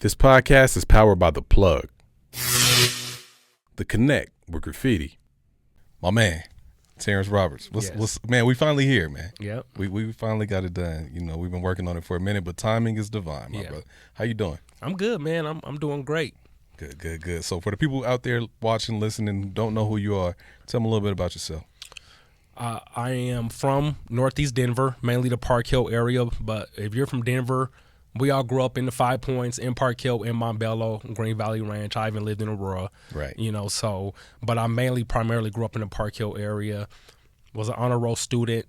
This podcast is powered by The Plug, The Connect with Graffiti. My man, Terrance Roberts. Man, we finally here, man. Yep. We finally got it done. You know, we've been working on it for a minute, but timing is divine, my brother. How you doing? I'm good, man. I'm doing great. Good. So for the people out there watching, listening, who don't know who you are, tell them a little bit about yourself. I am from Northeast Denver, mainly the Park Hill area. But if you're from Denver, we all grew up in the 5 Points, in Park Hill, in Montbello, Green Valley Ranch. I even lived in Aurora. Right. You know, so, but I primarily grew up in the Park Hill area. Was an honor roll student.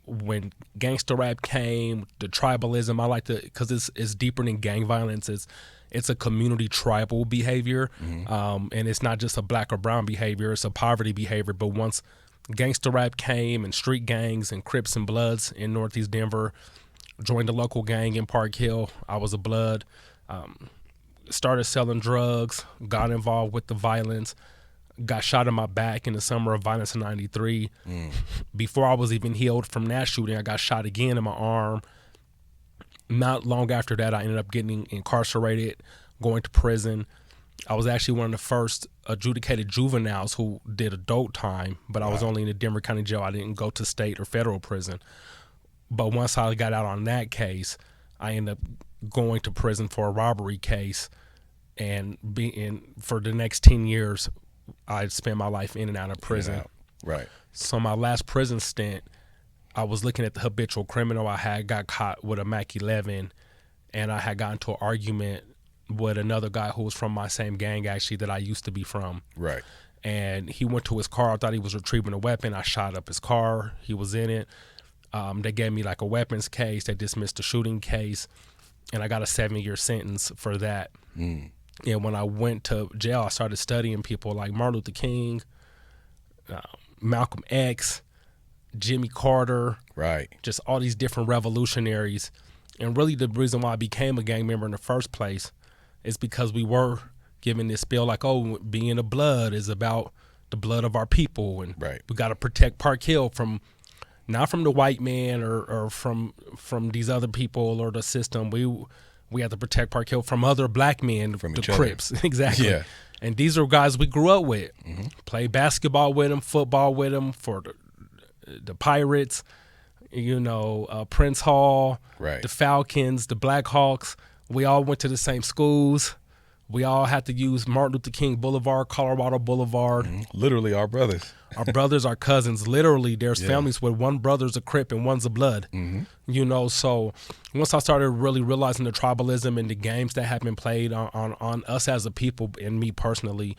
When gangster rap came, the tribalism, I like to, because it's deeper than gang violence. It's a community tribal behavior, and it's not just a black or brown behavior. It's a poverty behavior. But once gangster rap came and street gangs and Crips and Bloods in Northeast Denver, joined the local gang in Park Hill. I was a Blood. Started selling drugs, got involved with the violence, got shot in my back in the summer of violence in 93. Before I was even healed from that shooting, I got shot again in my arm. Not long after that, I ended up getting incarcerated, going to prison. I was actually one of the first adjudicated juveniles who did adult time, but I was only in the Denver County Jail. I didn't go to state or federal prison. But once I got out on that case, I ended up going to prison for a robbery case, and for the next 10 years, I spent my life in and out of prison. Right. So my last prison stint, I was looking at the habitual criminal. I had got caught with a Mac 11, and I had gotten into an argument with another guy who was from my same gang, actually, that I used to be from. Right. And he went to his car. I thought he was retrieving a weapon. I shot up his car. He was in it. They gave me like a weapons case. They dismissed the shooting case, and I got a 7-year sentence for that. And when I went to jail, I started studying people like Martin Luther King, Malcolm X, Jimmy Carter, right? Just all these different revolutionaries. And really the reason why I became a gang member in the first place is because we were given this spiel like, oh, being a Blood is about the blood of our people, and we got to protect Park Hill not from the white man or from these other people or the system. We have to protect Park Hill from other black men, from the Crips. Exactly. Yeah. And these are guys we grew up with. Played basketball with them, football with them for the Pirates, Prince Hall, the Falcons, the Blackhawks. We all went to the same schools. We all had to use Martin Luther King Boulevard, Colorado Boulevard. Literally our brothers. Our brothers, our cousins. Literally, there's families where one brother's a Crip and one's a Blood. So once I started really realizing the tribalism and the games that have been played on us as a people and me personally,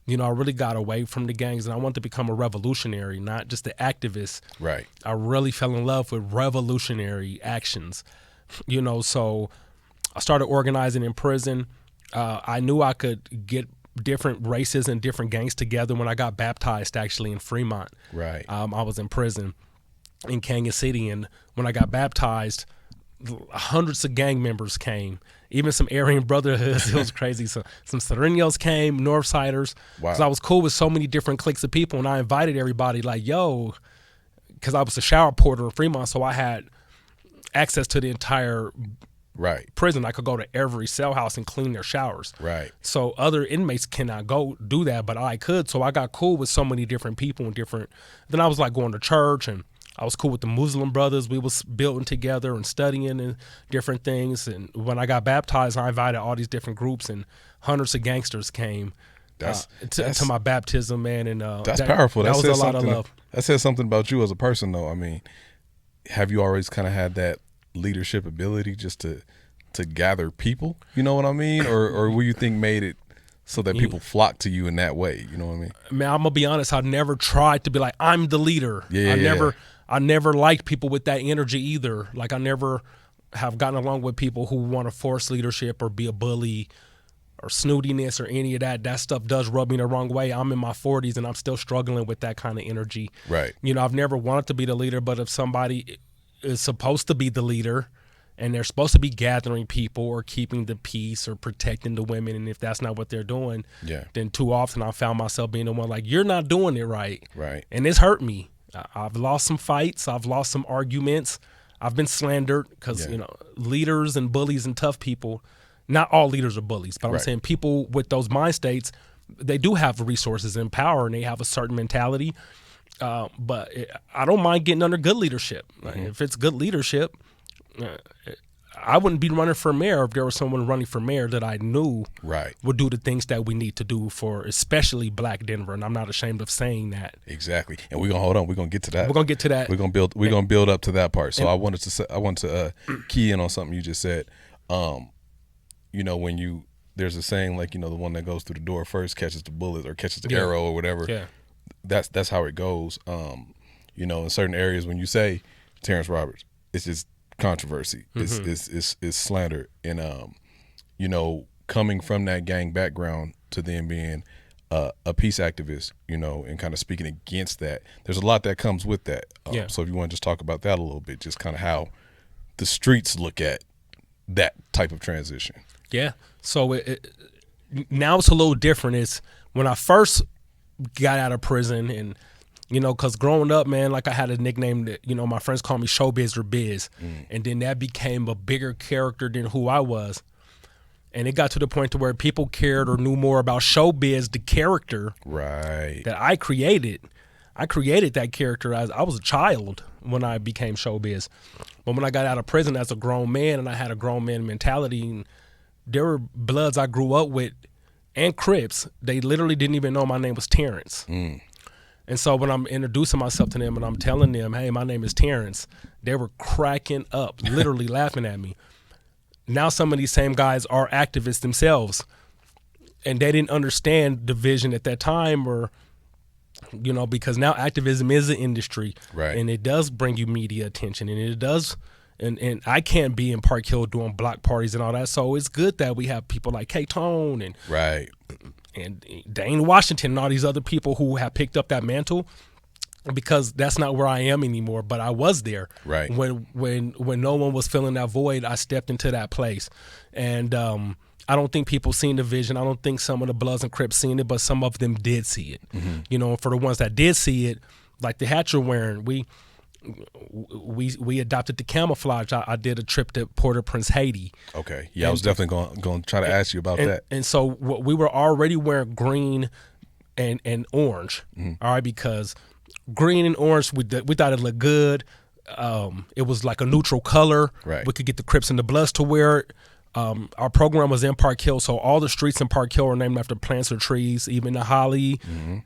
I really got away from the gangs, and I wanted to become a revolutionary, not just an activist. Right. I really fell in love with revolutionary actions. So I started organizing in prison. I knew I could get different races and different gangs together when I got baptized, actually, in Fremont. Right. I was in prison in Kansas City, and when I got baptized, hundreds of gang members came, even some Aryan Brotherhoods. It was crazy. So some Serenios came, Northsiders. Wow. Because I was cool with so many different cliques of people, and I invited everybody like, yo, because I was a shower porter in Fremont, so I had access to the entire prison. I could go to every cell house and clean their showers. Right. So other inmates cannot go do that, but I could. So I got cool with so many different people and different. Then I was like going to church, and I was cool with the Muslim brothers. We was building together and studying and different things. And when I got baptized, I invited all these different groups, and hundreds of gangsters came to my baptism, man. And that's powerful. That was a lot of love. That says something about you as a person, though. I mean, have you always kind of had that leadership ability just to gather people, you know what I mean? Or will you think made it so that people flock to you in that way, you know what I mean? Man, I'm gonna be honest, I never tried to be like, I'm the leader. I never liked people with that energy either. Like, I never have gotten along with people who want to force leadership or be a bully or snootiness or any of that. That stuff does rub me the wrong way. I'm in my 40s and I'm still struggling with that kind of energy. Right. I've never wanted to be the leader, but if somebody is supposed to be the leader and they're supposed to be gathering people or keeping the peace or protecting the women, and if that's not what they're doing, then too often I found myself being the one like, you're not doing it right. Right. And it's hurt me. I've lost some fights. I've lost some arguments. I've been slandered because, leaders and bullies and tough people, not all leaders are bullies, but I'm Right. saying people with those mind states, they do have resources and power, and they have a certain mentality. I don't mind getting under good leadership. If it's good leadership, I wouldn't be running for mayor if there was someone running for mayor that I knew Right. would do the things that we need to do for especially Black Denver, and I'm not ashamed of saying that. Exactly. And we're gonna hold on. We're gonna get to that. We're gonna get to that. We're gonna build up to that part. So I wanted to key in on something you just said. When there's a saying like, the one that goes through the door first catches the bullet or catches the arrow or whatever. Yeah. That's how it goes. In certain areas when you say Terrance Roberts, it's just controversy. It's slander. And coming from that gang background to then being a peace activist, and kind of speaking against that, there's a lot that comes with that. So if you want to just talk about that a little bit, just kind of how the streets look at that type of transition. Yeah. So now it's a little different. It's when I first got out of prison, and because growing up, man, like I had a nickname that my friends called me Showbiz or Biz, and then that became a bigger character than who I was, and it got to the point to where people cared or knew more about Showbiz, the character, right, that I created. I created that character as I was a child when I became Showbiz, but when I got out of prison as a grown man and I had a grown man mentality, and there were Bloods I grew up with and Crips, they literally didn't even know my name was Terrance. And so when I'm introducing myself to them and I'm telling them, hey, my name is Terrance, they were cracking up, literally laughing at me. Now some of these same guys are activists themselves, and they didn't understand the vision at that time, or because now activism is an industry, right, and it does bring you media attention, and it does. And I can't be in Park Hill doing block parties and all that. So it's good that we have people like K-Tone and right, and Dane Washington and all these other people who have picked up that mantle, because that's not where I am anymore. But I was there. Right. When no one was filling that void, I stepped into that place. And I don't think people seen the vision. I don't think some of the Bloods and Crips seen it, but some of them did see it. For the ones that did see it, like the hat you're wearing, we adopted the camouflage. I did a trip to Port-au-Prince, Haiti. Okay. Yeah, I was definitely going to try to ask you about that. And so we were already wearing green and orange, all right, because green and orange, we thought it looked good. It was like a neutral color. Right. We could get the Crips and the Bloods to wear it. Our program was in Park Hill, so all the streets in Park Hill are named after plants or trees, even the holly,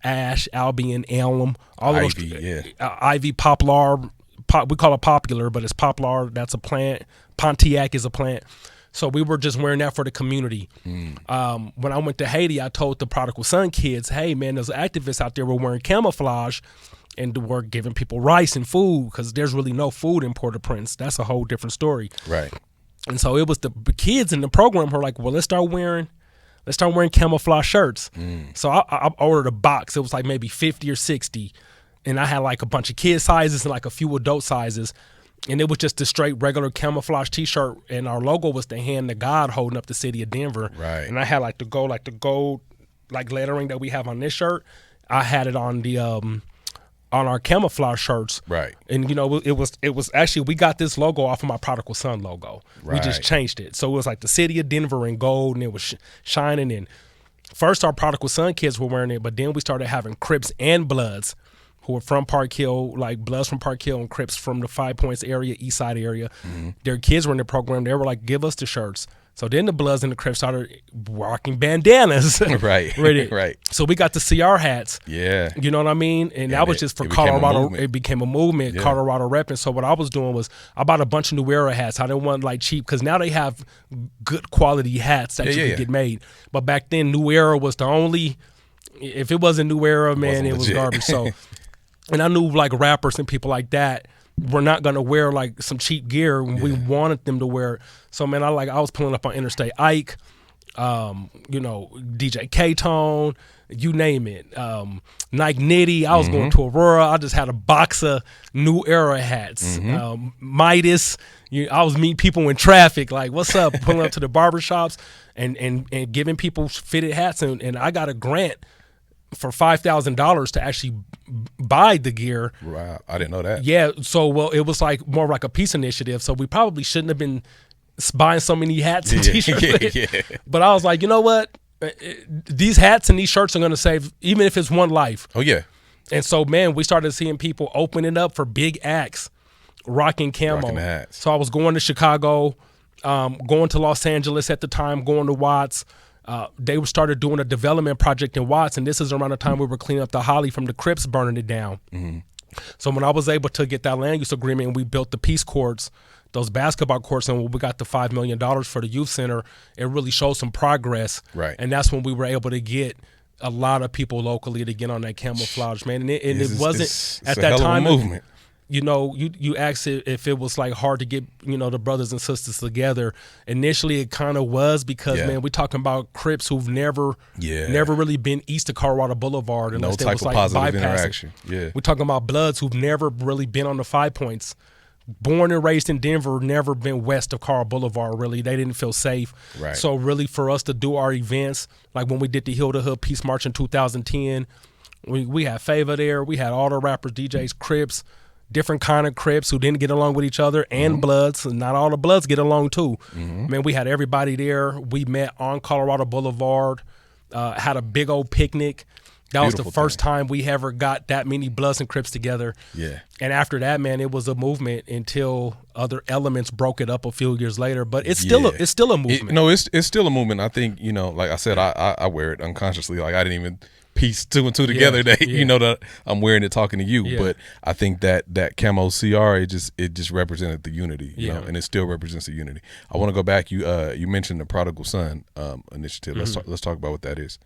ash, albion, elm, all of Ivy, those. Ivy, poplar. We call it popular, but it's poplar. That's a plant. Pontiac is a plant. So we were just wearing that for the community. When I went to Haiti, I told the Prodigal Son kids, hey, man, there's activists out there who were wearing camouflage and were giving people rice and food, because there's really no food in Port-au-Prince. That's a whole different story. Right. And so it was the kids in the program who were like, well, let's start wearing camouflage shirts. So I ordered a box. It was like maybe 50 or 60. And I had like a bunch of kid sizes and like a few adult sizes. And it was just a straight regular camouflage T-shirt. And our logo was the hand of God holding up the city of Denver. Right. And I had like the gold like lettering that we have on this shirt. I had it on the on our camouflage shirts. Right. And it was actually, we got this logo off of my Prodigal Son logo. Right. We just changed it. So it was like the city of Denver in gold, and it was shining. And first our Prodigal Son kids were wearing it, but then we started having Crips and Bloods who were from Park Hill, like Bloods from Park Hill and Crips from the 5 Points area, East Side area. Their kids were in the program. They were like, give us the shirts. So then the Bloods and the Crips started rocking bandanas. Right. Right. So we got to see our hats. Yeah. You know what I mean? And that was just for Colorado. It became a movement, Yeah. Colorado repping. So what I was doing was I bought a bunch of New Era hats. I didn't want like cheap, because now they have good quality hats that you could get made. But back then, New Era was the only, if it wasn't New Era, man, it was garbage. So, and I knew like rappers and people like that were not going to wear like some cheap gear when we wanted them to wear it. So, man, I was pulling up on Interstate Ike, DJ K-Tone, you name it. Nike Nitty. I was going to Aurora. I just had a box of New Era hats. Midas. I was meeting people in traffic, like, what's up? Pulling up to the barbershops and giving people fitted hats. And I got a grant for $5,000 to actually buy the gear. Wow, I didn't know that. Yeah, so it was like more like a peace initiative. So we probably shouldn't have been buying so many hats and t-shirts. yeah. But I was like, you know what? These hats and these shirts are going to save, even if it's one life. Oh yeah. And so, man, we started seeing people open it up for big acts, rocking camo. Rocking the hats. So I was going to Chicago, going to Los Angeles at the time, going to Watts. They started doing a development project in Watts, and this is around the time we were cleaning up the Holly from the Crips burning it down. Mm-hmm. So when I was able to get that land use agreement and we built the peace courts, those basketball courts, and when we got the $5 million for the youth center, it really showed some progress. Right. And that's when we were able to get a lot of people locally to get on that camouflage, man. And it wasn't it's at a that hell of a time. movement. You know, you asked if it was like hard to get, you know, the brothers and sisters together. Initially, it kind of was because, man, we're talking about Crips who've never really been east of Colorado Boulevard unless No they type was of like positive bypassing. interaction. Yeah. We're talking about Bloods who've never really been on the 5 Points. Born and raised in Denver, never been west of Colorado Boulevard, really. They didn't feel safe. Right. So really for us to do our events, like when we did the Hill to Hood Peace March in 2010, we had Favor there. We had all the rappers, DJs, Crips, different kind of Crips who didn't get along with each other, and Bloods. And not all the Bloods get along too. Man, we had everybody there. We met on Colorado Boulevard, had a big old picnic. That was the first time we ever got that many Bloods and Crips together. Yeah. And after that, man, it was a movement until other elements broke it up a few years later. But it's still a movement. It's still a movement. I think, you know, like I said, I wear it unconsciously. Like I didn't even piece two and two together that you know that I'm wearing it talking to you. Yeah. But I think that camo CR it just represented the unity, you know, and it still represents the unity. I want to go back. You mentioned the Prodigal Son initiative. Let's talk about what that is.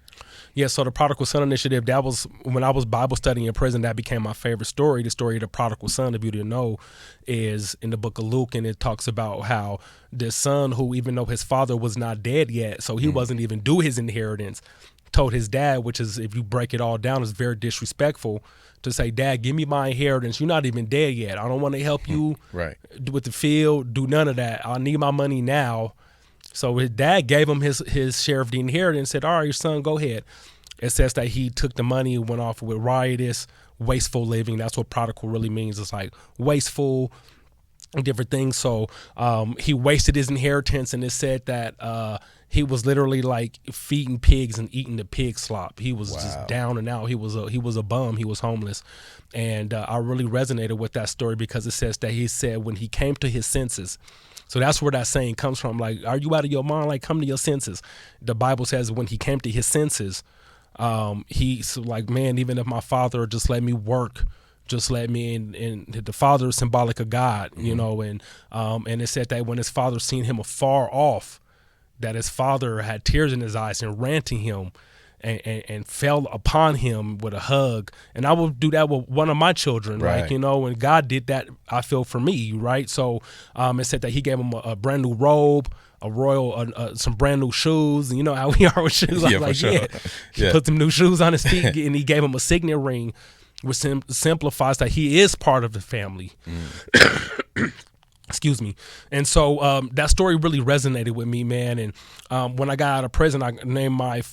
Yeah, so the Prodigal Son initiative, that was when I was Bible studying in prison. That became my favorite story. The story of the Prodigal Son, if you didn't know, is in the book of Luke, and it talks about how the son who, even though his father was not dead yet, so he wasn't even due his inheritance, told his dad, which is, if you break it all down, is very disrespectful, to say, Dad, give me my inheritance. You're not even dead yet. I don't want to help you with the field, do none of that. I need my money now. So his dad gave him his share of the inheritance and said, all right, your son, go ahead. It says that he took the money and went off with riotous, wasteful living. That's what prodigal really means. It's like wasteful and different things. So he wasted his inheritance, and it said that he was literally like feeding pigs and eating the pig slop. He was just down and out. He was a bum. He was homeless. And I really resonated with that story because it says that he said when he came to his senses. So that's where that saying comes from. Like, are you out of your mind? Like, come to your senses. The Bible says when he came to his senses, he's like, man, even if my father just let me work, just let me in. And the father is symbolic of God, you know. And it said that when his father seen him afar off, that his father had tears in his eyes and ran to him and fell upon him with a hug. And I will do that with one of my children, like, you know, and God did that, I feel, for me, right? So it said that he gave him a brand new robe, a royal, some brand new shoes. You know how we are with shoes. I'm like, sure. He put some new shoes on his feet, and he gave him a signet ring, which simplifies that he is part of the family. Excuse me. And so that story really resonated with me, man. And when I got out of prison, I named my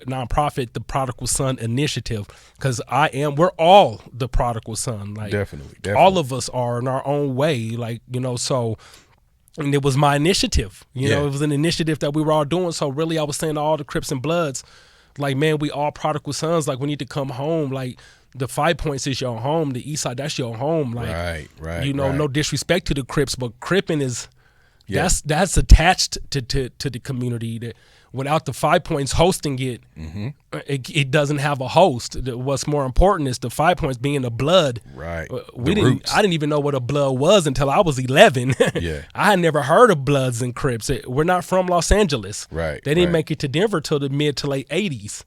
nonprofit the Prodigal Son Initiative, because we're all the prodigal son. Like, definitely. All of us are in our own way, like, you know, so. And it was my initiative, you know, it was an initiative that we were all doing. So really I was saying to all the Crips and Bloods, like, man, we all prodigal sons. Like, we need to come home. Like, the 5 Points is your home. The East Side, that's your home. Like, you know, no disrespect to the Crips, but Cripping is, that's attached to the community. That without the 5 Points hosting it, it doesn't have a host. What's more important is the 5 Points being a blood. Right. I didn't even know what a blood was until I was 11. I had never heard of Bloods and Crips. We're not from Los Angeles. Right. They didn't make it to Denver till the mid to late 80s.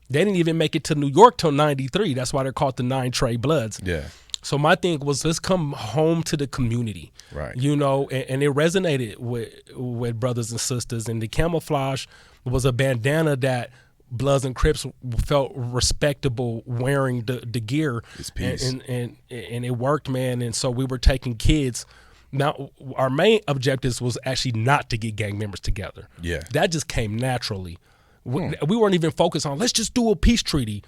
They didn't even make it to New York till 93. That's why they're called the 9 Trey Bloods. Yeah. So my thing was, let's come home to the community. Right. You know, and it resonated with brothers and sisters. And the camouflage was a bandana that Bloods and Crips felt respectable wearing the gear. It's peace. And it worked, man. And so we were taking kids. Now, our main objectives was actually not to get gang members together. Yeah. That just came naturally. We weren't even focused on, let's just do a peace treaty.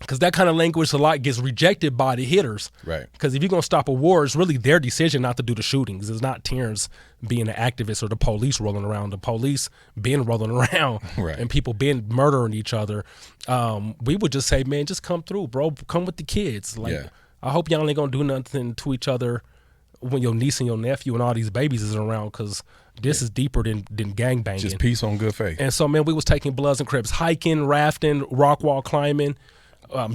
Because that kind of language a lot gets rejected by the hitters. Right. Because if you're going to stop a war, it's really their decision not to do the shootings. It's not Terrance being an activist or the police rolling around. The police been rolling around Right. and people been murdering each other. We would just say, man, just come through, bro. Come with the kids. Like, Yeah. I hope y'all ain't going to do nothing to each other when your niece and your nephew and all these babies is around, because this is deeper than gangbanging. Just peace on good faith. And so, man, we was taking Bloods and Crips, hiking, rafting, rock wall climbing,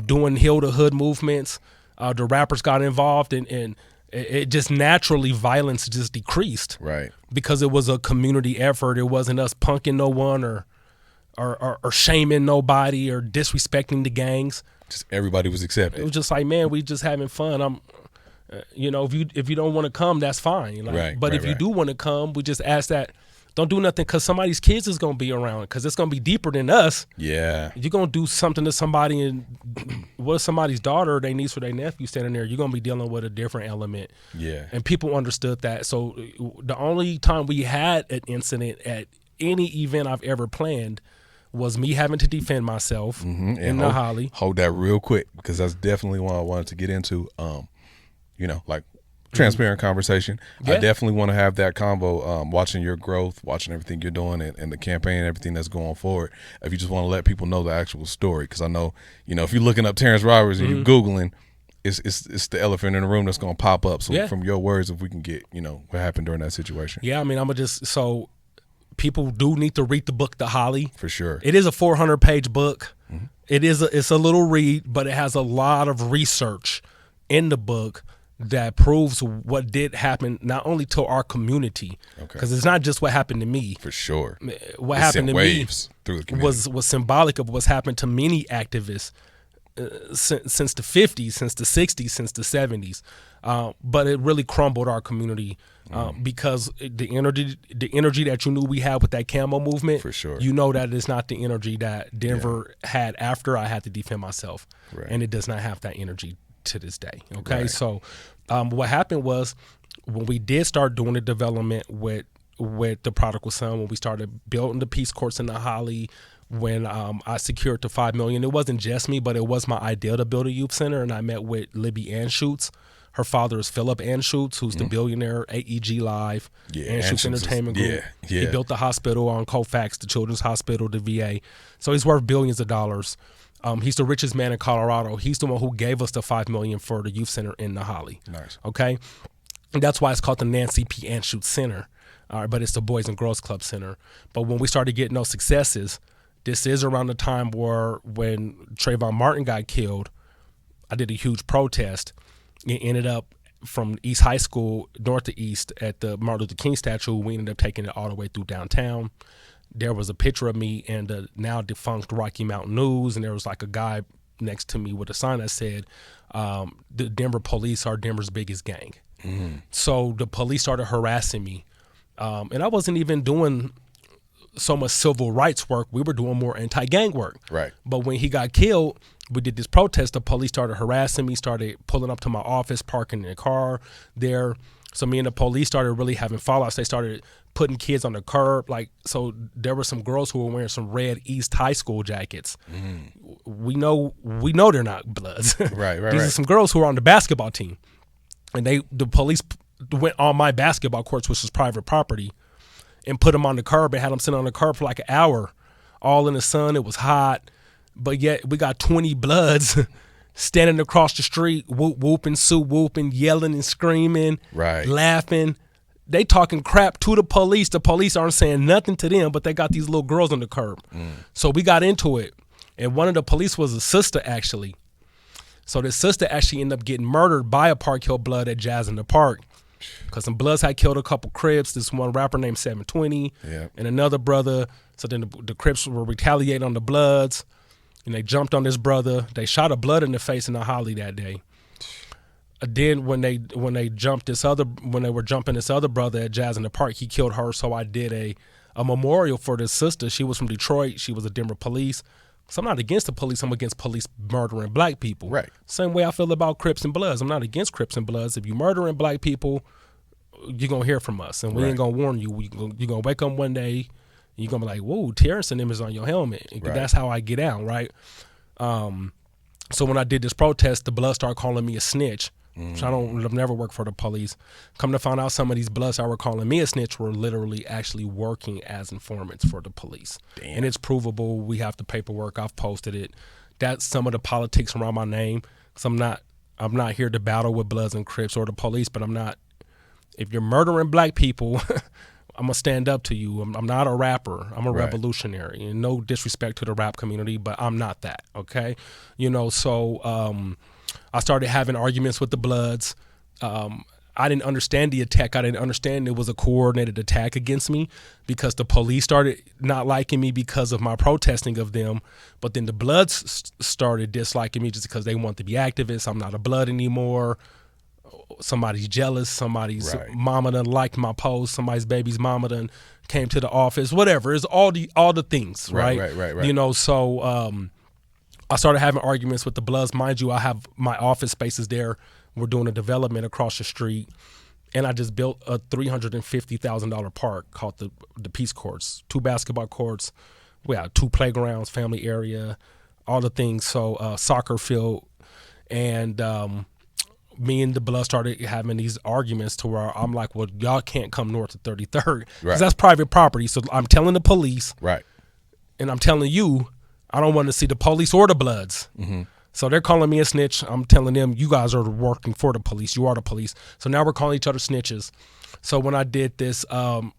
doing hill to hood movements. The rappers got involved, and it just naturally violence just decreased. Right. Because it was a community effort. It wasn't us punking no one or shaming nobody or disrespecting the gangs. Just everybody was accepted. It was just like, man, we just having fun. If you don't want to come, that's fine. Like, Right, but right, if you right. do want to come, we just ask that. Don't do nothing because somebody's kids is gonna be around, because it's gonna be deeper than us. Yeah. You're gonna do something to somebody, and what if somebody's daughter or their niece or their nephew standing there? You're gonna be dealing with a different element. Yeah. And people understood that. So the only time we had an incident at any event I've ever planned was me having to defend myself in the Holly. Hold that real quick, because that's definitely what I wanted to get into. Like transparent conversation. Yeah. I definitely want to have that combo, watching your growth, watching everything you're doing and the campaign and everything that's going forward. If you just want to let people know the actual story, because I know, if you're looking up Terrance Roberts and you're Googling, it's the elephant in the room that's going to pop up. So Yeah. from your words, if we can get, what happened during that situation. Yeah, I mean, so people do need to read the book, The Holly. For sure. It is a 400-page book. It's a little read, but it has a lot of research in the book that proves what did happen, not only to our community, because it's not just what happened to me. For sure. What It happened sent to waves me through the community. was symbolic of what's happened to many activists since the 50s, since the 60s, since the 70s. But it really crumbled our community because the energy that you knew we had with that camo movement, For sure. you know that it's not the energy that Denver had after I had to defend myself. Right. And it does not have that energy to this day. Okay. Right. So what happened was, when we did start doing the development with the Prodigal Son, when we started building the peace courts in the Holly, when I secured the $5 million, it wasn't just me, but it was my idea to build a youth center. And I met with Libby Anschutz. Her father is Philip Anschutz, who's the billionaire, AEG Live, Yeah, Anschutz Anschutz is- Entertainment Group. yeah. He built the hospital on Colfax, the Children's Hospital, the VA. So he's worth billions of dollars. He's the richest man in Colorado. He's the one who gave us the $5 million for the youth center in the Holly. Nice. Okay, and that's why it's called the Nancy P. Anschutz Center. All right, but it's the Boys and Girls Club Center. But when we started getting those successes, this is around the time when Trayvon Martin got killed. I did a huge protest. It ended up from East High School north to east at the Martin Luther King statue. We ended up taking it all the way through downtown. There was a picture of me and the now defunct Rocky Mountain News, and there was like a guy next to me with a sign that said, the Denver police are Denver's biggest gang. So the police started harassing me. And I wasn't even doing so much civil rights work. We were doing more anti-gang work. Right. But when he got killed, we did this protest. The police started harassing me, started pulling up to my office, parking in a car there. So me and the police started really having fallouts. They started putting kids on the curb. So there were some girls who were wearing some red East High School jackets. We know they're not Bloods. Right. These are some girls who are on the basketball team. And the police went on my basketball courts, which was private property, and put them on the curb and had them sitting on the curb for like an hour, all in the sun. It was hot, but yet we got 20 Bloods standing across the street, whooping, whooping, yelling and screaming, Right. laughing. They talking crap to the police. The police aren't saying nothing to them, but they got these little girls on the curb. So we got into it, and one of the police was a sister, actually. So the sister actually ended up getting murdered by a Park Hill Blood at Jazz in the Park, because some Bloods had killed a couple Crips. This one rapper named 720 and another brother. So then the Crips were retaliating on the Bloods, and they jumped on this brother. They shot a Blood in the face in the Holly that day. Then when they were jumping this other brother at Jazz in the Park, he killed her. So I did a memorial for this sister. She was from Detroit. She was a Denver police. So I'm not against the police. I'm against police murdering black people. Right. Same way I feel about Crips and Bloods. I'm not against Crips and Bloods. If you murdering black people, you're going to hear from us. And we ain't going to warn you. You're going to wake up one day, and you're going to be like, whoa, Terrance and them is on your helmet. Right. That's how I get out, right? So when I did this protest, the Bloods started calling me a snitch. Which I've never worked for the police. Come to find out, some of these Bloods that were calling me a snitch were literally actually working as informants for the police. Damn. And it's provable. We have the paperwork. I've posted it. That's some of the politics around my name. Cause I'm not here to battle with Bloods and Crips or the police, but I'm not. If you're murdering black people, I'm gonna stand up to you. I'm not a rapper. I'm a revolutionary. And no disrespect to the rap community, but I'm not that. Okay, so. I started having arguments with the Bloods. I didn't understand the attack. I didn't understand it was a coordinated attack against me because the police started not liking me because of my protesting of them. But then the Bloods started disliking me just because they want to be activists. I'm not a Blood anymore. Somebody's jealous. Somebody's mama done liked my post. Somebody's baby's mama done came to the office. Whatever. It's all the things, right? Right. So I started having arguments with the Bloods. Mind you, I have my office spaces there. We're doing a development across the street. And I just built a $350,000 park called the Peace Courts. 2 basketball courts. We have 2 playgrounds, family area, all the things. So soccer field. And me and the Bloods started having these arguments to where I'm like, well, y'all can't come north of 33rd. Because that's private property. So I'm telling the police. Right. And I'm telling you, I don't want to see the police or the Bloods. Mm-hmm. So they're calling me a snitch. I'm telling them, you guys are working for the police. You are the police. So now we're calling each other snitches. So when I did this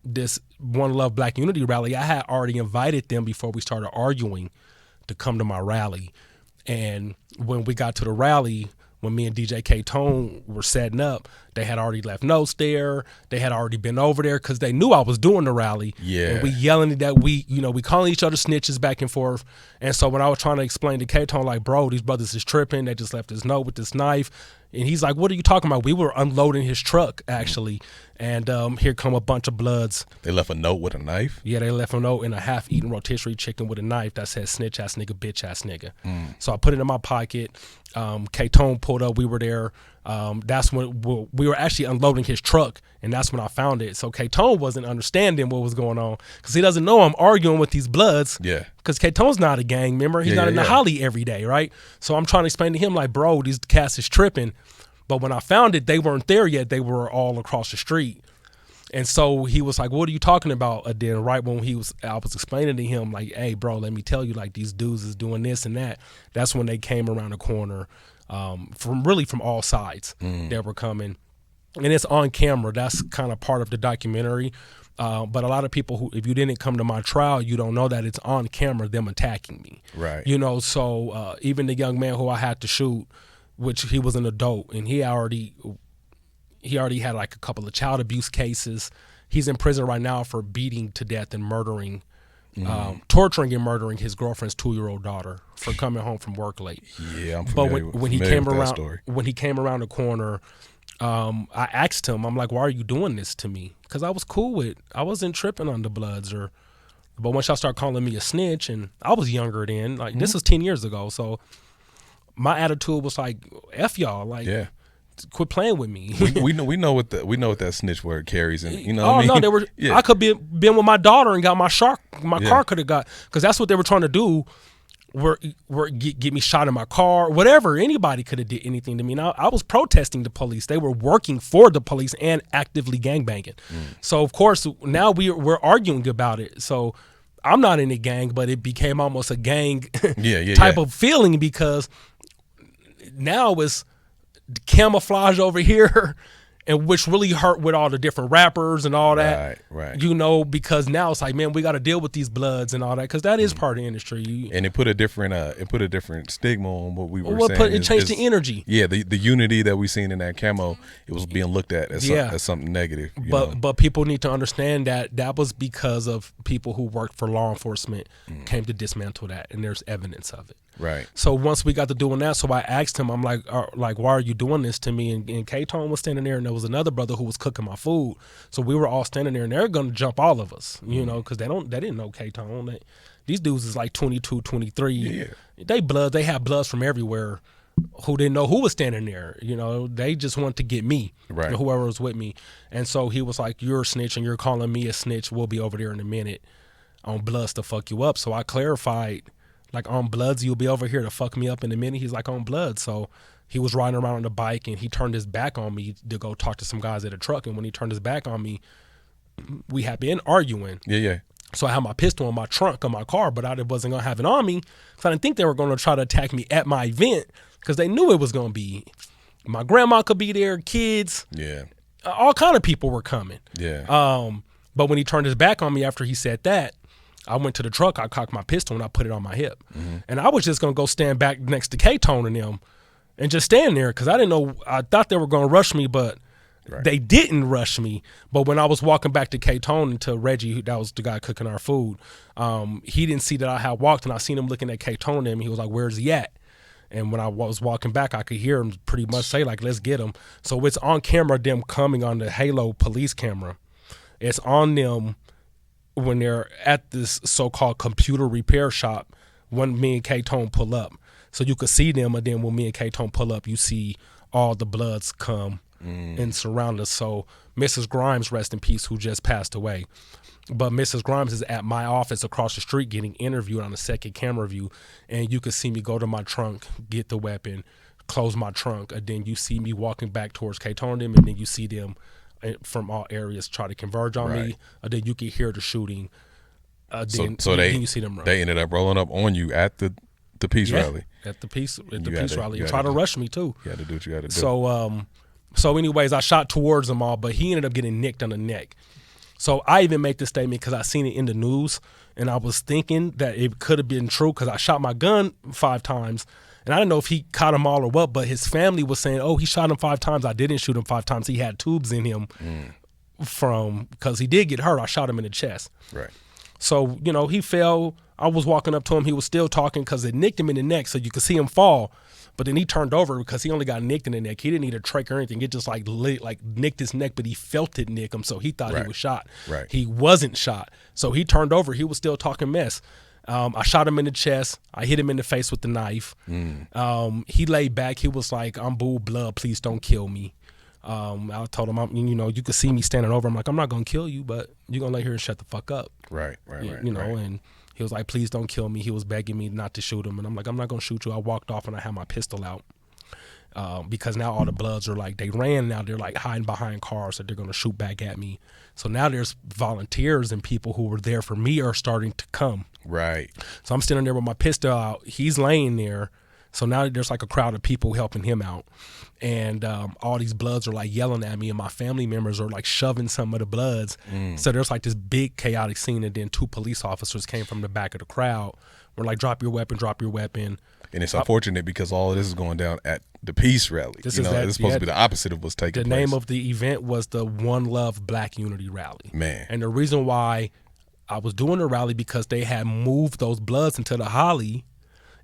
this One Love Black Unity rally, I had already invited them before we started arguing to come to my rally. And when we got to the rally, when me and DJ K-Tone were setting up, they had already left notes there. They had already been over there because they knew I was doing the rally. Yeah. And we yelling that we calling each other snitches back and forth. And so when I was trying to explain to K-Tone, like, bro, these brothers is tripping. They just left this note with this knife. And he's like, what are you talking about? We were unloading his truck, actually. And here come a bunch of Bloods. They left a note with a knife? Yeah, they left a note in a half-eaten rotisserie chicken with a knife that said snitch-ass nigga, bitch-ass nigga. So I put it in my pocket. K-Tone pulled up. We were there. That's when we were actually unloading his truck, and that's when I found it. So K-Tone wasn't understanding what was going on because he doesn't know I'm arguing with these Bloods. Yeah. Because K-Tone's not a gang member. He's not in the Holly every day, right? So I'm trying to explain to him, like, bro, these cats is tripping. But when I found it, they weren't there yet. They were all across the street. And so he was like, what are you talking about? Then right when I was explaining to him, like, hey, bro, let me tell you, like, these dudes is doing this and that. That's when they came around the corner from all sides that were coming. And it's on camera. That's kind of part of the documentary. But a lot of people who, if you didn't come to my trial, you don't know that it's on camera, them attacking me. Right. So even the young man who I had to shoot, which he was an adult, and he already had like a couple of child abuse cases. He's in prison right now for beating to death and murdering, torturing and murdering his girlfriend's 2-year-old daughter for coming home from work late. Yeah, I'm familiar But when he came around the corner, I asked him, I'm like, why are you doing this to me? Because I wasn't tripping on the Bloods but once y'all start calling me a snitch, and I was younger then, like this was 10 years ago, so my attitude was like, F y'all, like, quit playing with me. we know what that snitch word carries, and you know. Oh, what I mean? No, they were. Yeah. I could be been with my daughter and got my car could have got, because that's what they were trying to do. Get me shot in my car, whatever. Anybody could have did anything to me. Now I was protesting the police. They were working for the police and actively gangbanging. So of course now we're arguing about it. So I'm not in a gang, but it became almost a gang type of feeling, because now it's camouflage over here, and which really hurt with all the different rappers and all that. Right. Because now it's like, man, we got to deal with these Bloods and all that, because that is part of the industry. And it put a different stigma on what we were saying. It changed the energy. Yeah, the unity that we seen in that camo, it was being looked at as something negative. But people need to understand that was because of people who worked for law enforcement came to dismantle that, and there's evidence of it. Right. So once we got to doing that, so I asked him, I'm like, why are you doing this to me? And K-Tone was standing there, and there was another brother who was cooking my food. So we were all standing there, and they're going to jump all of us, because they didn't know K-Tone. These dudes is like 22, 23. Yeah. They have bloods from everywhere who didn't know who was standing there. They just wanted to get me, right, whoever was with me. And so he was like, you're a snitch, and you're calling me a snitch. We'll be over there in a minute on Bloods to fuck you up. So I clarified, Like, on Bloods, you'll be over here to fuck me up in a minute. He's like, on Blood. So he was riding around on the bike, and he turned his back on me to go talk to some guys at a truck. And when he turned his back on me, we had been arguing. Yeah. So I had my pistol in my trunk of my car, but I wasn't going to have it on me because I didn't think they were going to try to attack me at my event because they knew it was going to be. My grandma could be there, kids. Yeah. All kind of people were coming. Yeah. But when he turned his back on me after he said that, I went to the truck, I cocked my pistol, and I put it on my hip. Mm-hmm. And I was just going to go stand back next to K-Tone and them and just stand there because I didn't know. I thought they were going to rush me, but they didn't rush me. But when I was walking back to K-Tone and to Reggie, that was the guy cooking our food, he didn't see that I had walked, and I seen him looking at K-Tone and him. He was like, where's he at? And when I was walking back, I could hear him pretty much say, like, let's get him. So it's on camera, them coming on the Halo police camera. It's on them when they're at this so-called computer repair shop when me and K-Tone pull up. So you could see them, and then when me and K-Tone pull up, you see all the Bloods come and surround us. So Mrs. Grimes, rest in peace, who just passed away. But Mrs. Grimes is at my office across the street getting interviewed on a second camera view, and you could see me go to my trunk, get the weapon, close my trunk, and then you see me walking back towards K-Tone and then you see them from all areas try to converge on me, and then you can hear the shooting. Then you see them run. They ended up rolling up on you at the peace rally. At the peace rally, and try to rush me too. You had to do what you had to do. So anyways, I shot towards them all, but he ended up getting nicked on the neck. So I even made this statement because I seen it in the news, and I was thinking that it could have been true because I shot my gun 5 times, and I didn't know if he caught them all or what, but his family was saying, oh, he shot him 5 times. I didn't shoot him 5 times. He had tubes in him because he did get hurt. I shot him in the chest. Right. So, he fell. I was walking up to him. He was still talking because it nicked him in the neck, so you could see him fall. But then he turned over because he only got nicked in the neck. He didn't need a trach or anything. It just nicked his neck, but he felt it nick him, so he thought he was shot. Right. He wasn't shot. So he turned over. He was still talking mess. I shot him in the chest. I hit him in the face with the knife. He laid back. He was like, I'm Boo Blood. Please don't kill me. I told him, you could see me standing over. I'm like, I'm not going to kill you, but you're going to lay here and shut the fuck up. Right. And he was like, please don't kill me. He was begging me not to shoot him. And I'm like, I'm not going to shoot you. I walked off and I had my pistol out because now all the Bloods are like, they ran now. They're like hiding behind cars that they're going to shoot back at me. So now there's volunteers and people who were there for me are starting to come. Right. So I'm standing there with my pistol out. He's laying there. So now there's like a crowd of people helping him out. And all these Bloods are like yelling at me, and my family members are like shoving some of the Bloods. So there's like this big chaotic scene, and then 2 police officers came from the back of the crowd. We're like, drop your weapon, drop your weapon. And it's unfortunate because all of this is going down at the peace rally. It's supposed to be the opposite of what's taking place. The name of the event was the One Love Black Unity Rally. Man. And the reason why I was doing the rally because they had moved those Bloods into the Holly.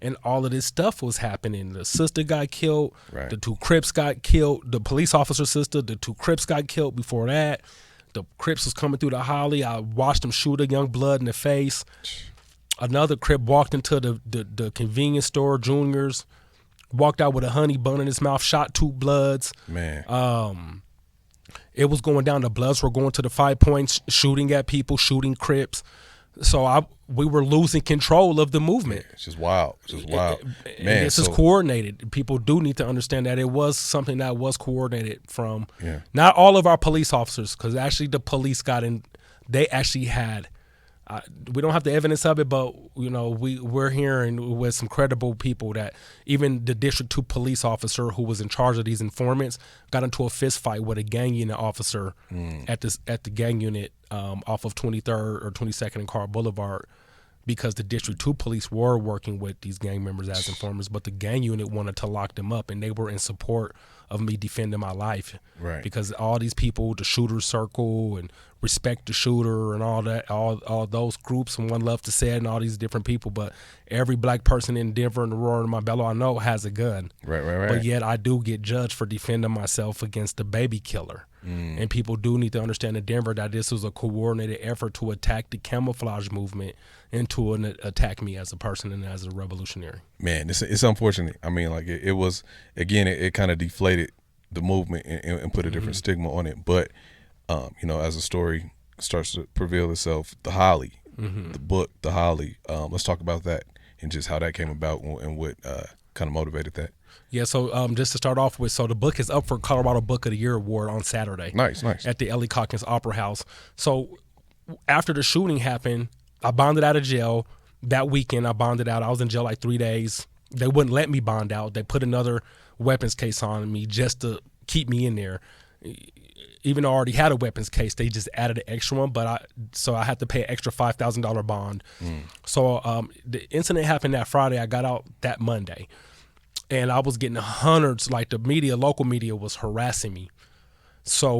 And all of this stuff was happening. The sister got killed. Right. The 2 Crips got killed. The police officer's sister, the 2 Crips got killed before that. The Crips was coming through the Holly. I watched them shoot a young Blood in the face. Another Crip walked into the convenience store, Junior's, walked out with a honey bun in his mouth, shot 2 Bloods. Man. It was going down. The Bloods were going to the 5 points, shooting at people, shooting Crips. So we were losing control of the movement. It's just wild. Man, this is coordinated. People do need to understand that it was something that was coordinated from not all of our police officers, because actually the police got in. They actually had. We don't have the evidence of it, but we're hearing with some credible people that even the District 2 police officer who was in charge of these informants got into a fist fight with a gang unit officer at the gang unit off of 23rd or 22nd and Carl Boulevard, because the District 2 police were working with these gang members as informers, but the gang unit wanted to lock them up, and they were in support of me defending my life. Right. Because all these people, the shooter circle and respect the shooter and all that, all those groups and One Love to Say and all these different people, but every black person in Denver and Aurora and Marbella I know has a gun. Right. But yet I do get judged for defending myself against the baby killer. And people do need to understand in Denver that this was a coordinated effort to attack the camouflage movement and to attack me as a person and as a revolutionary. Man, it's unfortunate. I mean, like it was, again, it kind of deflated the movement and put a different stigma on it. But, as the story starts to prevail itself, the Holly, the book, the Holly, let's talk about that. and just how that came about and what kind of motivated that. Yeah, so just to start off with, so the book is up for Colorado Book of the Year award on Saturday. Nice. At the Ellie Calkins Opera House. So after the shooting happened, I bonded out of jail. That weekend I bonded out. I was in jail like 3 days. They wouldn't let me bond out. They put another weapons case on me just to keep me in there. Even though I already had a weapons case, they just added an extra one. But I had to pay an extra $5,000 bond. So the incident happened that Friday. I got out that Monday. And I was getting hundreds, like the media, local media was harassing me. So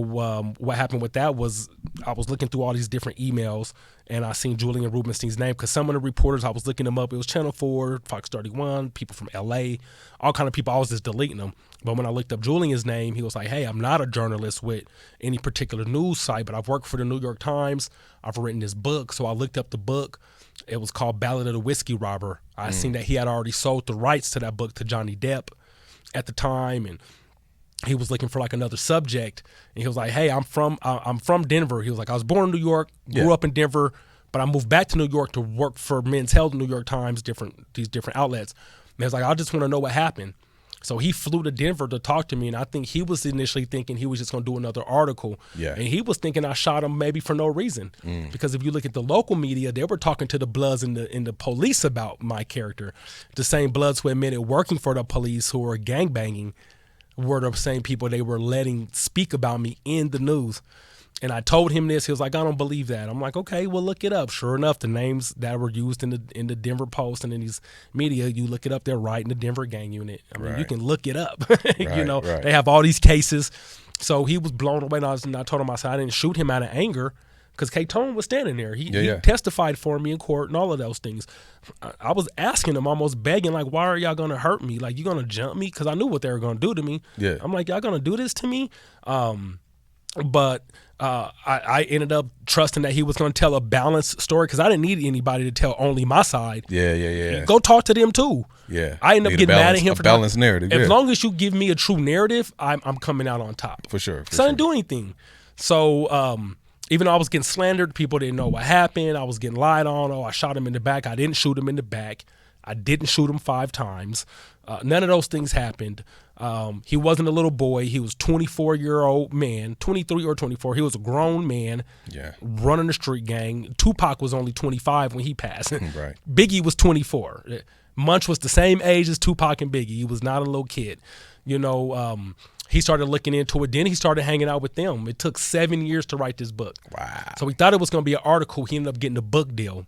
what happened with that was I was looking through all these different emails, and I seen Julian Rubinstein's name because some of the reporters, I was looking them up. It was Channel 4, Fox 31, people from L.A., all kind of people. I was just deleting them. But when I looked up Julian's name, he was like, hey, I'm not a journalist with any particular news site, but I've worked for the New York Times. I've written this book. So I looked up the book. It was called Ballad of the Whiskey Robber. I seen that he had already sold the rights to that book to Johnny Depp at the time, and he was looking for like another subject. And he was like, hey, I'm from Denver. He was like, I was born in New York, grew up in Denver, but I moved back to New York to work for Men's Health, New York Times, these different outlets. And he was like, I just want to know what happened. So he flew to Denver to talk to me, and I think he was initially thinking he was just going to do another article. Yeah. And he was thinking I shot him maybe for no reason. Because if you look at the local media, they were talking to the Bloods and the police about my character. The same Bloods who admitted working for the police who were gangbanging were the same people they were letting speak about me in the news. And I told him this. He was like, I don't believe that. I'm like, okay, well, look it up. Sure enough, the names that were used in the Denver Post and in these media, you look it up, they're right in the Denver gang unit. I mean, you can look it up. They have all these cases. So he was blown away. And I told him, I said, I didn't shoot him out of anger because K-Tone was standing there. He testified for me in court and all of those things. I was asking him, almost begging, like, why are y'all going to hurt me? Like, you going to jump me? Because I knew what they were going to do to me. Yeah. I'm like, y'all going to do this to me? But I ended up trusting that he was going to tell a balanced story because I didn't need anybody to tell only my side. Yeah. Go talk to them too. Yeah. I ended up getting mad at him for that. Balanced narrative. As long as you give me a true narrative, I'm coming out on top. For sure. So I didn't do anything. So even though I was getting slandered, people didn't know what happened. I was getting lied on. Oh, I shot him in the back. I didn't shoot him in the back. I didn't shoot him 5 times. None of those things happened. He wasn't a little boy. He was 24-year-old man, 23 or 24. He was a grown man running a street gang. Tupac was only 25 when he passed. Right. Biggie was 24. Munch was the same age as Tupac and Biggie. He was not a little kid. He started looking into it. Then he started hanging out with them. It took 7 years to write this book. Wow. So we thought it was going to be an article. He ended up getting a book deal.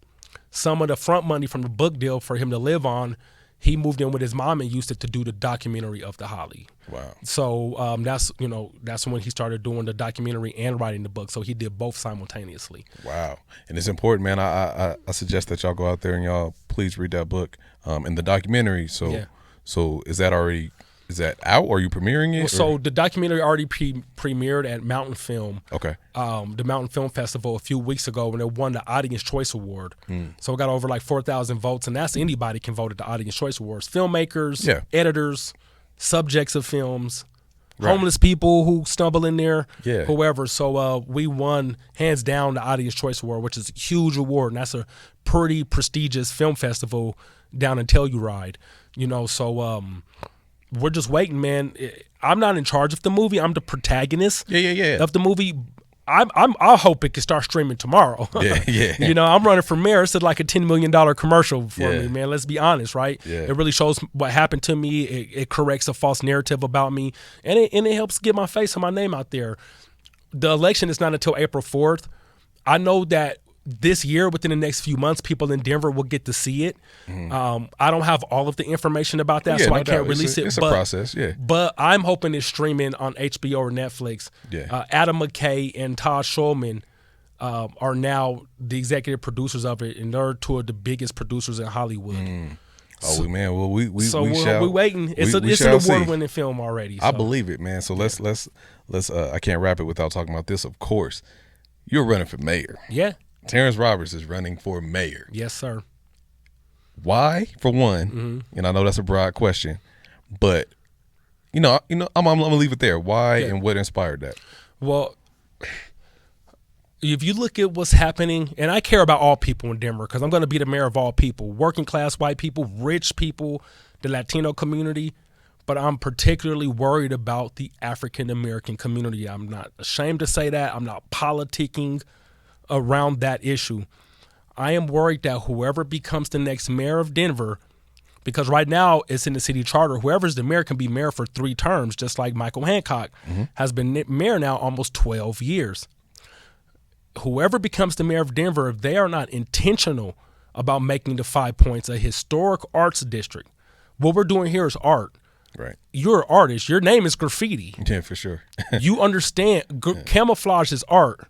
Some of the front money from the book deal for him to live on, he moved in with his mom and used it to do the documentary of the Holly. Wow. So that's when he started doing the documentary and writing the book. So he did both simultaneously. Wow. And it's important, man. I suggest that y'all go out there and y'all please read that book and the documentary. So is that out or are you premiering it? So the documentary already premiered at Mountain Film. Okay. The Mountain Film Festival a few weeks ago when it won the Audience Choice Award. So it got over like 4,000 votes, and that's anybody can vote at the Audience Choice Awards. Filmmakers, editors, subjects of films, homeless people who stumble in there, whoever. So we won hands down the Audience Choice Award, which is a huge award, and that's a pretty prestigious film festival down in Telluride. So we're just waiting, man. I'm not in charge of the movie. I'm the protagonist of the movie. I hope it can start streaming tomorrow. I'm running for mayor. It's like a $10 million commercial for me, man. Let's be honest, right? It really shows what happened to me. It corrects a false narrative about me, and it helps get my face and my name out there. The election is not until April 4th. I know that this year, within the next few months, people in Denver will get to see it. I don't have all of the information about that, so I can't release it. It's a process, But I'm hoping it's streaming on HBO or Netflix. Adam McKay and Todd Schulman are now the executive producers of it, and they're 2 of the biggest producers in Hollywood. Man, well, we're waiting. It's an award-winning film already. So. I believe it, man. So let's I can't wrap it without talking about this. Of course, you're running for mayor. Yeah. Terrance Roberts is running for mayor. Yes, sir. Why, for one, and I know that's a broad question, but I'm gonna leave it there. Why and what inspired that? Well, if you look at what's happening, and I care about all people in Denver because I'm going to be the mayor of all people, working class white people, rich people, the Latino community, but I'm particularly worried about the African American community. I'm not ashamed to say that. I'm not politicking around that issue. I am worried that whoever becomes the next mayor of Denver, because right now it's in the city charter, whoever's the mayor can be mayor for 3 terms, just like Michael Hancock has been mayor now almost 12 years. Whoever becomes the mayor of Denver, if they are not intentional about making the 5 Points a historic arts district, what we're doing here is art. Right. You're an artist. Your name is graffiti. Yeah, for sure. You understand. Camouflage is art.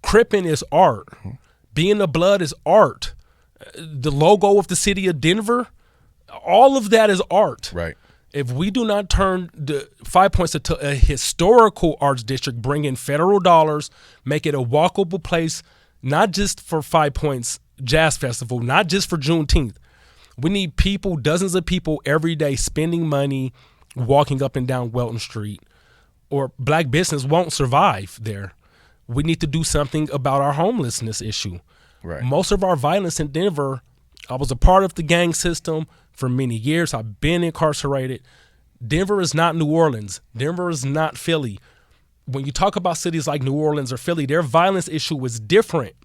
Cripping is art. Being the blood is art. The logo of the city of Denver, all of that is art. Right. If we do not turn the 5 Points into a historical arts district, bring in federal dollars, make it a walkable place, not just for 5 Points Jazz Festival, not just for Juneteenth. We need people, dozens of people every day spending money, walking up and down Welton Street, or black business won't survive there. We need to do something about our homelessness issue. Right. Most of our violence in Denver, I was a part of the gang system for many years. I've been incarcerated. Denver is not New Orleans. Denver is not Philly. When you talk about cities like New Orleans or Philly, their violence issue is different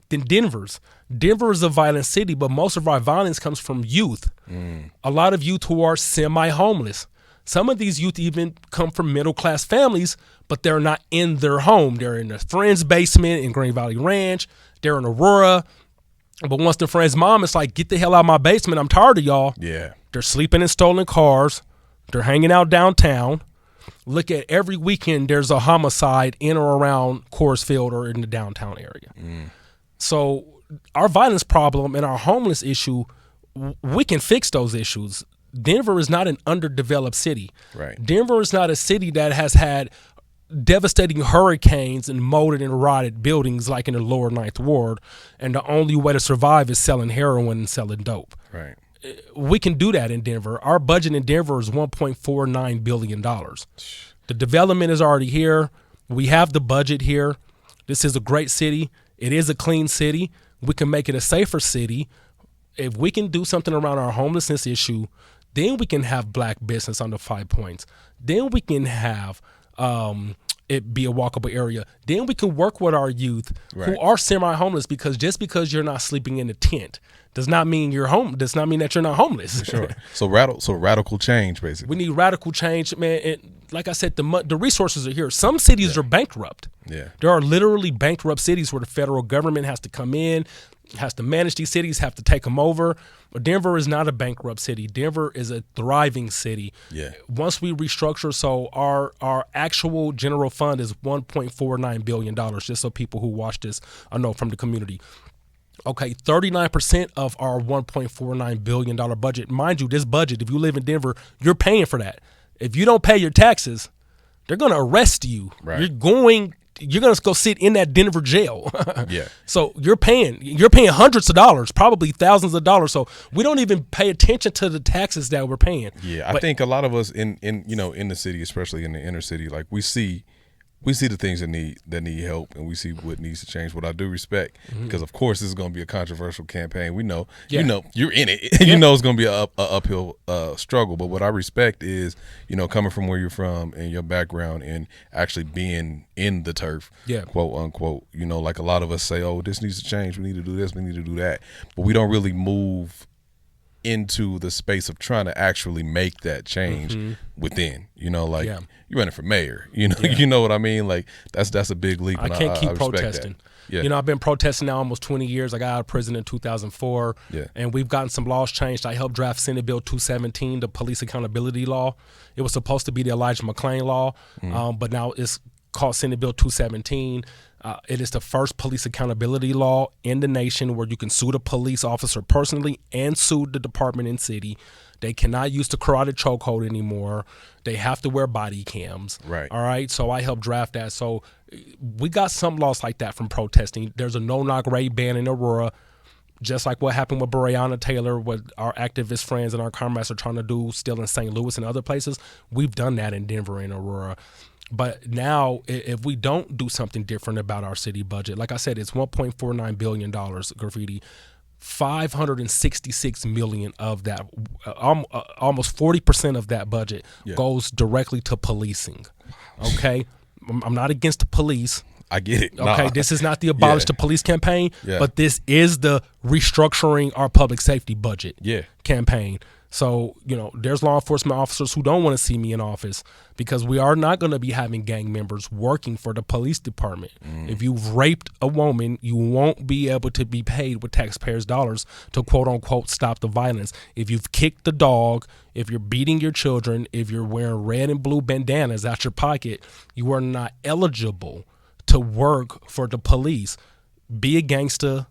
than Denver's. Denver is a violent city, but most of our violence comes from youth. A lot of youth who are semi-homeless. Some of these youth even come from middle-class families, but they're not in their home. They're in a friend's basement in Green Valley Ranch. They're in Aurora. But once the friend's mom is like, get the hell out of my basement, I'm tired of y'all. Yeah. They're sleeping in stolen cars. They're hanging out downtown. Look at every weekend there's a homicide in or around Coors Field or in the downtown area. So our violence problem and our homeless issue, we can fix those issues. Denver is not an underdeveloped city. Right. Denver is not a city that has had devastating hurricanes and molded and rotted buildings like in the lower Ninth Ward, and the only way to survive is selling heroin and selling dope. Right. We can do that in Denver. Our budget in Denver is $1.49 billion. The development is already here. We have the budget here. This is a great city. It is a clean city. We can make it a safer city. If we can do something around our homelessness issue, then we can have black business on the 5 Points. Then we can have it be a walkable area. Then we can work with our youth who are semi-homeless, because just because you're not sleeping in a tent does not mean you're home. Does not mean that you're not homeless. For sure. So radical change, basically. We need radical change, man. And like I said, the resources are here. Some cities are bankrupt. Yeah. There are literally bankrupt cities where the federal government has to come in, has to manage these cities, have to take them over. But Denver is not a bankrupt city. Denver is a thriving city. Yeah. Once we restructure, so our actual general fund is $1.49 billion, just so people who watch this know from the community. Okay, 39% of our $1.49 billion budget. Mind you, this budget, if you live in Denver, you're paying for that. If you don't pay your taxes, they're going to arrest you. Right. You're going to go sit in that Denver jail. Yeah. So you're paying hundreds of dollars, probably thousands of dollars. So we don't even pay attention to the taxes that we're paying. Yeah, I think a lot of us in the city, especially in the inner city, like we see the things that need help, and we see what needs to change. What I do respect, because of course this is going to be a controversial campaign. We know, you're in it. You know it's going to be a uphill struggle. But what I respect is, coming from where you're from and your background and actually being in the turf, quote unquote. Like a lot of us say, oh, this needs to change. We need to do this. We need to do that. But we don't really move into the space of trying to actually make that change within, you're running for mayor, you know what I mean? Like that's a big leap. I can't keep protesting. Yeah. I've been protesting now almost 20 years. I got out of prison in 2004, and we've gotten some laws changed. I helped draft Senate Bill 217, the police accountability law. It was supposed to be the Elijah McClain law, but now it's called Senate Bill 217. It is the first police accountability law in the nation where you can sue the police officer personally and sue the department and city. They cannot use the carotid chokehold anymore. They have to wear body cams. Right. All right. So I helped draft that. So we got some laws like that from protesting. There's a no-knock raid ban in Aurora, just like what happened with Breonna Taylor, what our activist friends and our comrades are trying to do still in St. Louis and other places. We've done that in Denver and Aurora. But now, if we don't do something different about our city budget, like I said, it's $1.49 billion graffiti. 566 million of that, almost 40% of that budget goes directly to policing. Okay, I'm not against the police. I get it. Okay, this is not the abolish the police campaign, but this is the restructuring our public safety budget campaign. So, there's law enforcement officers who don't want to see me in office because we are not going to be having gang members working for the police department. If you've raped a woman, you won't be able to be paid with taxpayers' dollars to quote unquote stop the violence. If you've kicked the dog, if you're beating your children, if you're wearing red and blue bandanas out your pocket, you are not eligible to work for the police. Be a gangster.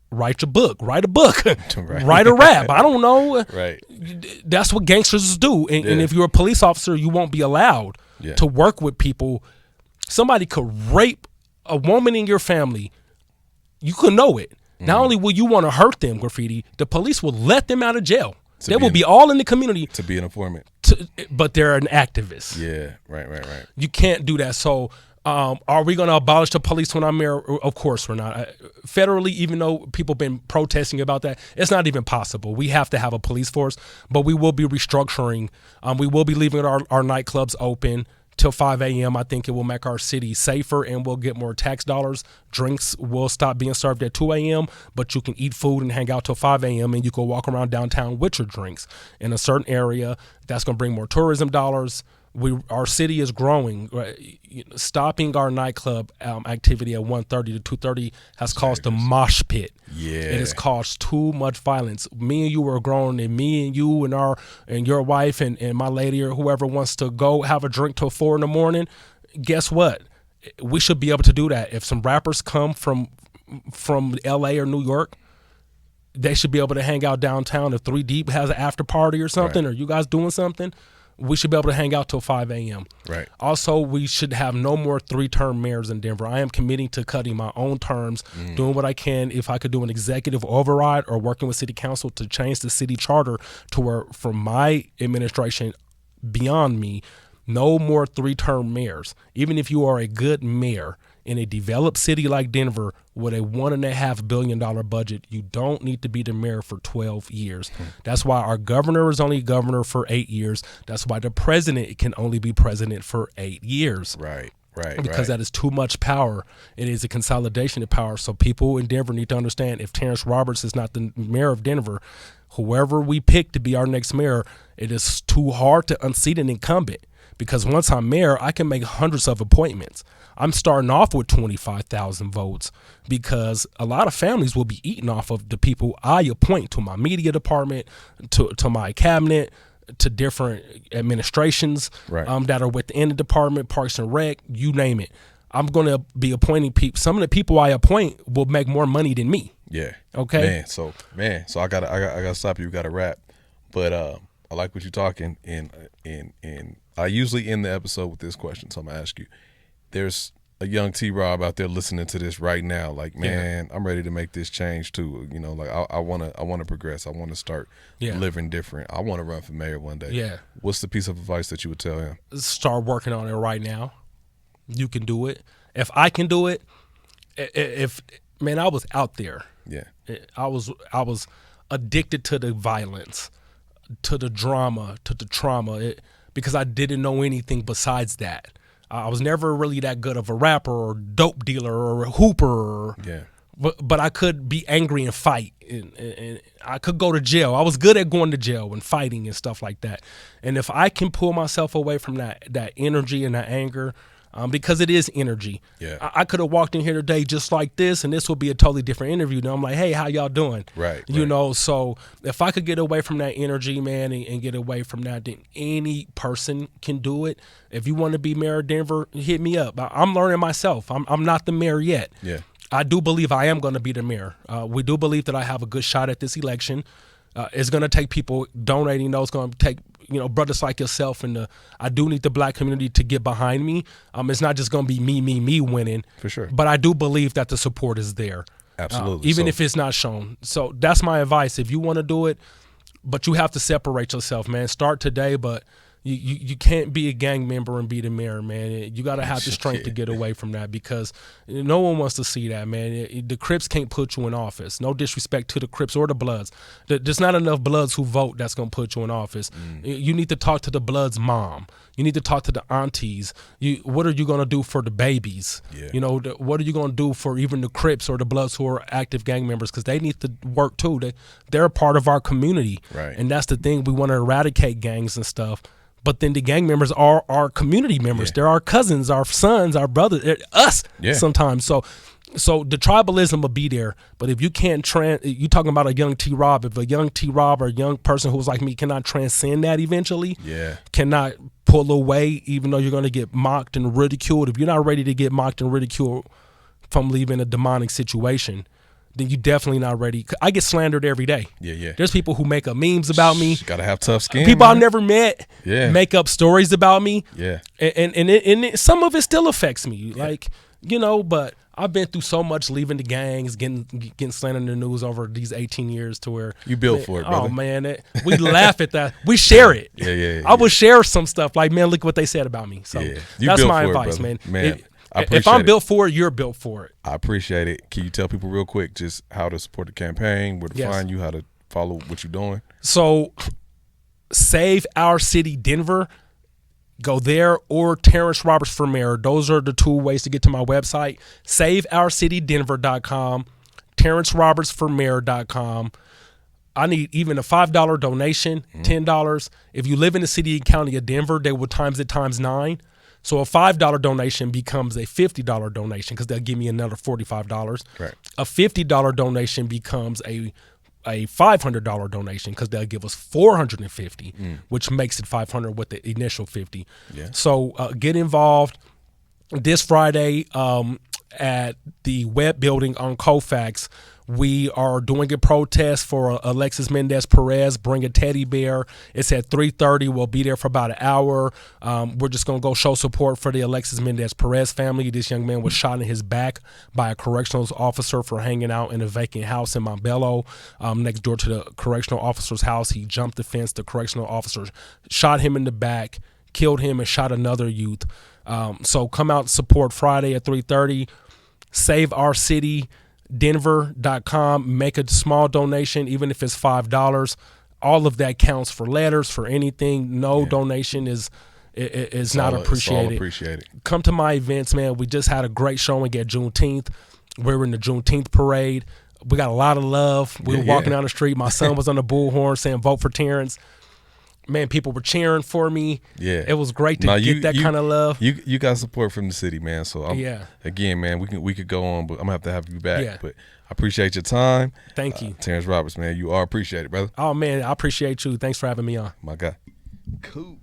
Write a book, write a rap. I don't know. Right. That's what gangsters do. And if you're a police officer, you won't be allowed to work with people. Somebody could rape a woman in your family. You could know it. Not only will you want to hurt them, graffiti, the police will let them out of jail. They will be all in the community. To be an informant. But they're an activist. Yeah, right. You can't do that. So are we going to abolish the police when I'm mayor? Of course we're not. Federally, even though people have been protesting about that, it's not even possible. We have to have a police force, but we will be restructuring. We will be leaving our nightclubs open till 5 a.m. I think it will make our city safer and we'll get more tax dollars. Drinks will stop being served at 2 a.m., but you can eat food and hang out till 5 a.m. and you can walk around downtown with your drinks in a certain area. That's going to bring more tourism dollars. Our city is growing. Right? Stopping our nightclub activity at 1:30 to 2:30 has caused a mosh pit. Yeah, it has caused too much violence. Me and you were grown, and me and you and your wife and my lady or whoever wants to go have a drink till 4 a.m. Guess what? We should be able to do that. If some rappers come from L.A. or New York, they should be able to hang out downtown. If 3 Deep has an after party or something, or you guys doing something, we should be able to hang out till 5 a.m. Right. Also, we should have no more 3-term mayors in Denver. I am committing to cutting my own terms, doing what I can. If I could do an executive override or working with city council to change the city charter to where, from my administration beyond me, no more 3-term mayors. Even if you are a good mayor in a developed city like Denver with a $1.5 billion budget, you don't need to be the mayor for 12 years. That's why our governor is only governor for 8 years. That's why the president can only be president for 8 years. Right. Because that is too much power. It is a consolidation of power. So people in Denver need to understand, if Terrance Roberts is not the mayor of Denver, whoever we pick to be our next mayor, it is too hard to unseat an incumbent. Because once I'm mayor, I can make hundreds of appointments. I'm starting off with 25,000 votes because a lot of families will be eating off of the people I appoint to my media department, to my cabinet, to different administrations that are within the department, Parks and Rec, you name it. I'm going to be appointing people. Some of the people I appoint will make more money than me. Yeah. Okay. So I gotta stop you. You gotta wrap. But I like what you're talking, and I usually end the episode with this question. So I'm gonna ask you: there's a young T-Rob out there listening to this right now. Like, man, I'm ready to make this change too. Like I wanna progress. I want to start living different. I want to run for mayor one day. Yeah. What's the piece of advice that you would tell him? Start working on it right now. You can do it. If I can do it, I was out there. Yeah. I was addicted to the violence, to the drama, to the trauma, because I didn't know anything besides that. I was never really that good of a rapper or dope dealer or a hooper. But I could be angry and fight, and I could go to jail. I was good at going to jail and fighting and stuff like that. And if I can pull myself away from that energy and that anger, because it is energy. Yeah. I could have walked in here today just like this, and this would be a totally different interview. Now I'm like, hey, how y'all doing? Right. So if I could get away from that energy, man, and get away from that, then any person can do it. If you want to be mayor of Denver, hit me up. I'm learning myself. I'm not the mayor yet. Yeah. I do believe I am going to be the mayor. We do believe that I have a good shot at this election. It's going to take people donating. It's going to take brothers like yourself, and I do need the black community to get behind me. It's not just going to be me winning. For sure. But I do believe that the support is there. Absolutely. Even if it's not shown. So that's my advice. If you want to do it, but you have to separate yourself, man. Start today, but You can't be a gang member and be the mayor, man. You got to have the strength to get away from that, because no one wants to see that, man. The Crips can't put you in office. No disrespect to the Crips or the Bloods. There's not enough Bloods who vote that's going to put you in office. You need to talk to the Bloods' mom. You need to talk to the aunties. What are you going to do for the babies? Yeah. You know, what are you going to do for even the Crips or the Bloods who are active gang members? Because they need to work too. They're a part of our community. Right. And that's the thing. We want to eradicate gangs and stuff. But then the gang members are our community members. Yeah. They're our cousins, our sons, our brothers, us sometimes. So the tribalism will be there. But if you can't you talking about a young T-Rob, if a young T-Rob or a young person who's like me cannot transcend that eventually, cannot pull away, even though you're going to get mocked and ridiculed. If you're not ready to get mocked and ridiculed from leaving a demonic situation, then you definitely not ready. I get slandered every day. Yeah. There's people who make up memes about me. Gotta have tough skin. People I've never met make up stories about me. Yeah. And some of it still affects me. Like, you know, but I've been through so much leaving the gangs, getting slandered in the news over these 18 years to where you built for it, brother. Oh man, we laugh at that. We share it. Yeah. I would share some stuff like, man, look what they said about me. So that's my advice, man. If I'm built for it, you're built for it. I appreciate it. Can you tell people real quick just how to support the campaign, where to find you, how to follow what you're doing? So, Save Our City Denver. Go there, or Terrance Roberts for mayor. Those are the two ways to get to my website. SaveOurCityDenver.com, TerranceRobertsForMayor.com. I need even a $5 donation, $10. If you live in the city and county of Denver, they will times it times 9. So a $5 donation becomes a $50 donation because they'll give me another $45. Right. A $50 donation becomes a $500 donation because they'll give us $450, which makes it $500 with the initial $50. Yeah. So get involved this Friday at the Web Building on Colfax. We are doing a protest for Alexis Mendez-Perez, Bring a Teddy Bear. It's at 3:30. We'll be there for about an hour. We're just going to go show support for the Alexis Mendez-Perez family. This young man was shot in his back by a correctional officer for hanging out in a vacant house in Montbello, next door to the correctional officer's house. He jumped the fence. The correctional officer shot him in the back, killed him, and shot another youth. So come out and support Friday at 3:30. Save Our City. Denver.com. Make a small donation, even if it's $5. All of that counts for letters, for anything. No donation is not appreciated. It's all appreciated. Come to my events, man. We just had a great showing at Juneteenth. We were in the Juneteenth parade. We got a lot of love. We were walking down the street. My son was on the bullhorn saying, "Vote for Terrance." Man, people were cheering for me. Yeah, it was great to get that kind of love. You got support from the city, man. So again, man, we could go on, but I'm gonna have you back. Yeah. But I appreciate your time. Thank you, Terrance Roberts, man. You are appreciated, brother. Oh man, I appreciate you. Thanks for having me on. My guy. Cool.